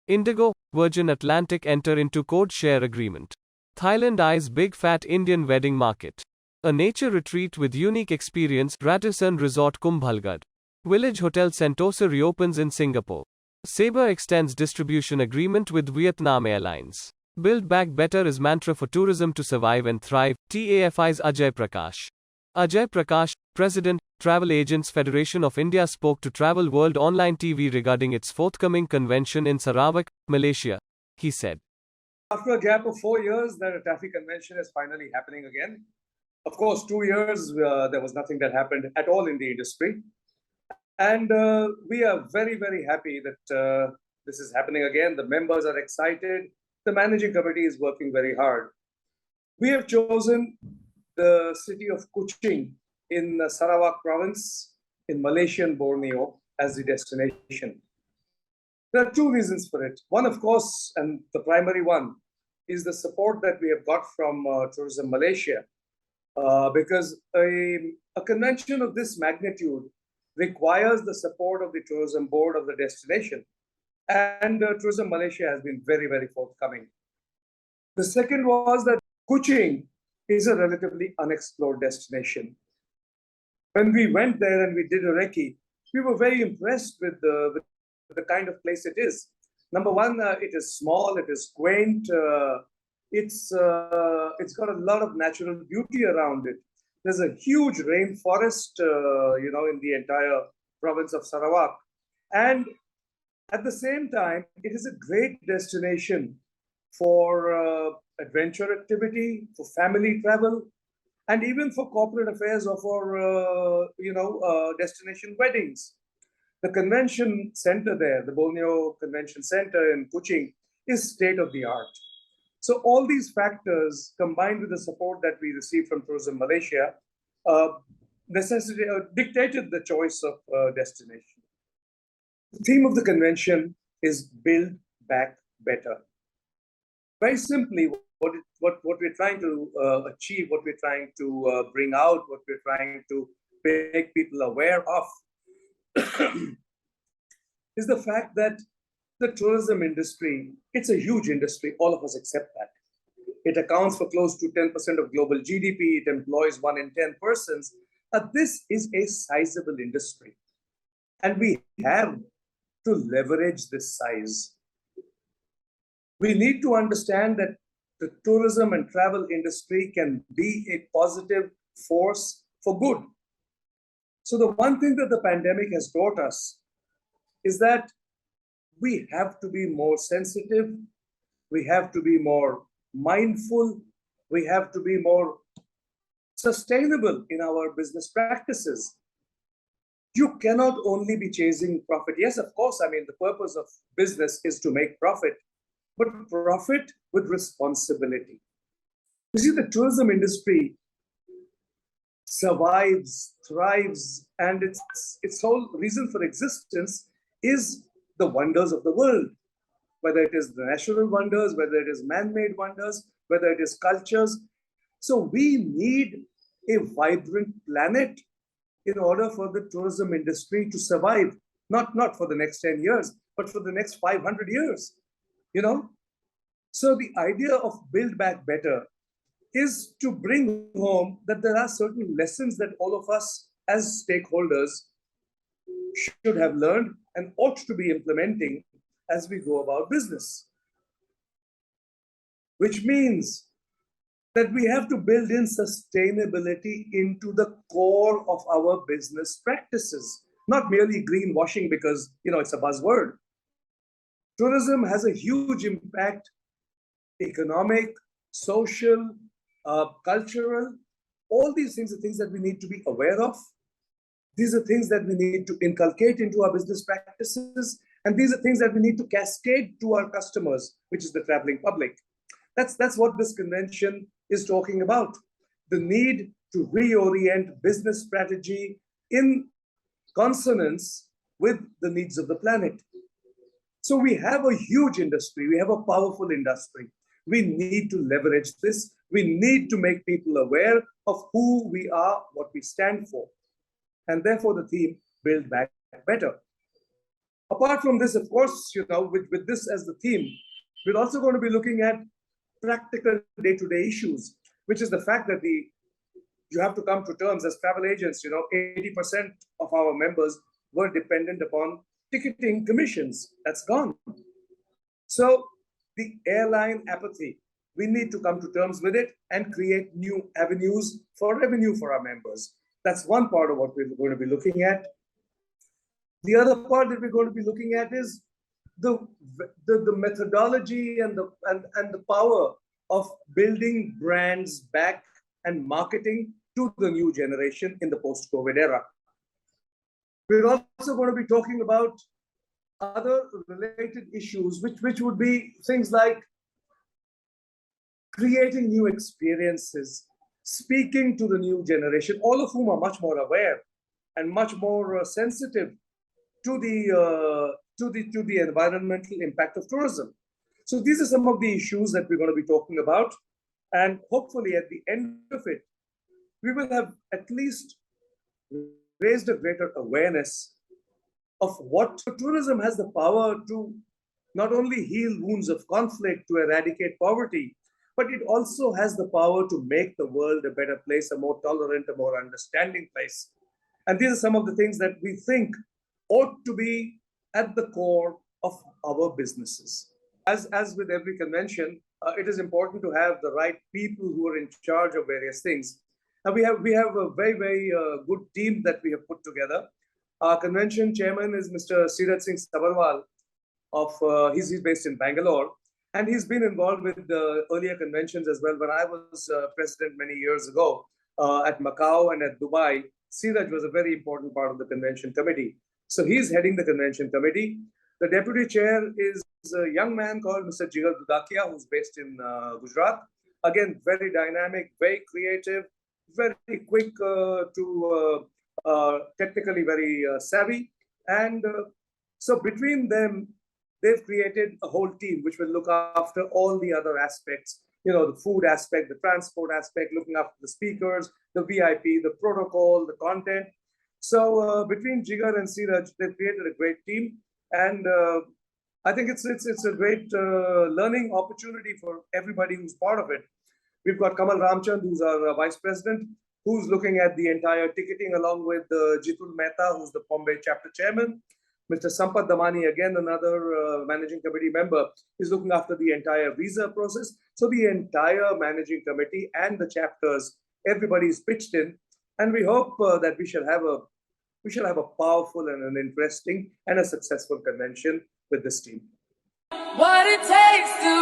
Indigo, Virgin Atlantic enter into code share agreement. Thailand eyes big fat Indian wedding market. A nature retreat with unique experience, Radisson Resort Kumbhalgad. Village Hotel Sentosa reopens in Singapore. Sabre extends distribution agreement with Vietnam Airlines. Build Back Better is mantra for tourism to survive and thrive, TAFI's Ajay Prakash. Ajay Prakash, President, Travel Agents Federation of India spoke to Travel World Online TV regarding its forthcoming convention in Sarawak, Malaysia. He said, after a gap of 4 years, the TAFI convention is finally happening again. Of course, 2 years, there was nothing that happened at all in the industry. And we are very, very happy that this is happening again. The members are excited. The managing committee is working very hard. We have chosen the city of Kuching in Sarawak province in Malaysian Borneo as the destination. There are two reasons for it. One, of course, and the primary one, is the support that we have got from Tourism Malaysia. Because a convention of this magnitude requires the support of the tourism board of the destination. And Tourism Malaysia has been very, very forthcoming. The second was that Kuching is a relatively unexplored destination. When we went there and we did a recce, we were very impressed with the kind of place it is. Number one, it is small, it is quaint, it's got a lot of natural beauty around it. There's a huge rainforest, in the entire province of Sarawak. And at the same time, it is a great destination for adventure activity, for family travel, and even for corporate affairs or for, destination weddings. The convention center there, the Borneo Convention Center in Kuching, is state of the art. So all these factors, combined with the support that we received from Tourism Malaysia, dictated the choice of destination. The theme of the convention is Build Back Better. Very simply, what we're trying to achieve, what we're trying to bring out, what we're trying to make people aware of is the fact that the tourism industry, it's a huge industry, all of us accept that. It accounts for close to 10% of global GDP, it employs 1 in 10 persons. This is a sizable industry. And we have to leverage this size. We need to understand that the tourism and travel industry can be a positive force for good. So the one thing that the pandemic has taught us is that we have to be more sensitive, we have to be more mindful, we have to be more sustainable in our business practices. You cannot only be chasing profit. Yes, of course, the purpose of business is to make profit, but profit with responsibility. You see, the tourism industry survives, thrives, and its whole reason for existence is the wonders of the world, whether it is the natural wonders, whether it is man-made wonders, whether it is cultures. So we need a vibrant planet in order for the tourism industry to survive, not for the next 10 years, but for the next 500 years, So the idea of Build Back Better is to bring home that there are certain lessons that all of us as stakeholders should have learned and ought to be implementing as we go about business. Which means that we have to build in sustainability into the core of our business practices, not merely greenwashing because, it's a buzzword. Tourism has a huge impact, economic, social, cultural. All these things are things that we need to be aware of. These are things that we need to inculcate into our business practices. And these are things that we need to cascade to our customers, which is the traveling public. That's what this convention is talking about. The need to reorient business strategy in consonance with the needs of the planet. So we have a huge industry. We have a powerful industry. We need to leverage this. We need to make people aware of who we are, what we stand for. And therefore the theme, Build Back Better. Apart from this, of course, with this as the theme, we're also going to be looking at practical day-to-day issues, which is the fact that you have to come to terms as travel agents. 80% of our members were dependent upon ticketing commissions. That's gone. So the airline apathy, we need to come to terms with it and create new avenues for revenue for our members. That's one part of what we're going to be looking at. The other part that we're going to be looking at is the methodology and the power of building brands back and marketing to the new generation in the post-COVID era. We're also going to be talking about other related issues, which would be things like creating new experiences, speaking to the new generation, all of whom are much more aware and much more sensitive to the environmental impact of tourism. So these are some of the issues that we're going to be talking about, and hopefully at the end of it, we will have at least raised a greater awareness of what tourism has the power to not only heal wounds of conflict, to eradicate poverty, but it also has the power to make the world a better place, a more tolerant, a more understanding place. And these are some of the things that we think ought to be at the core of our businesses. As with every convention, it is important to have the right people who are in charge of various things. And we have a very good team that we have put together. Our convention chairman is Mr. Siraj Singh Sabarwal. He's based in Bangalore, and he's been involved with the earlier conventions as well. When I was president many years ago at Macau and at Dubai, Siraj was a very important part of the convention committee. So he's heading the convention committee. The deputy chair is a young man called Mr. Jigar Dudakia, who's based in Gujarat. Again, very dynamic, very creative, very quick technically very savvy. And so between them, they've created a whole team which will look after all the other aspects, the food aspect, the transport aspect, looking after the speakers, the VIP, the protocol, the content. So between Jigar and Siraj, they've created a great team. And I think it's a great learning opportunity for everybody who's part of it. We've got Kamal Ramchand, who's our vice president, who's looking at the entire ticketing, along with Jitul Mehta, who's the Bombay chapter chairman. Mr. Sampath Damani, again, another managing committee member, is looking after the entire visa process. So the entire managing committee and the chapters, everybody is pitched in. And we hope that we shall have a powerful and an interesting and a successful convention with this team. What it takes to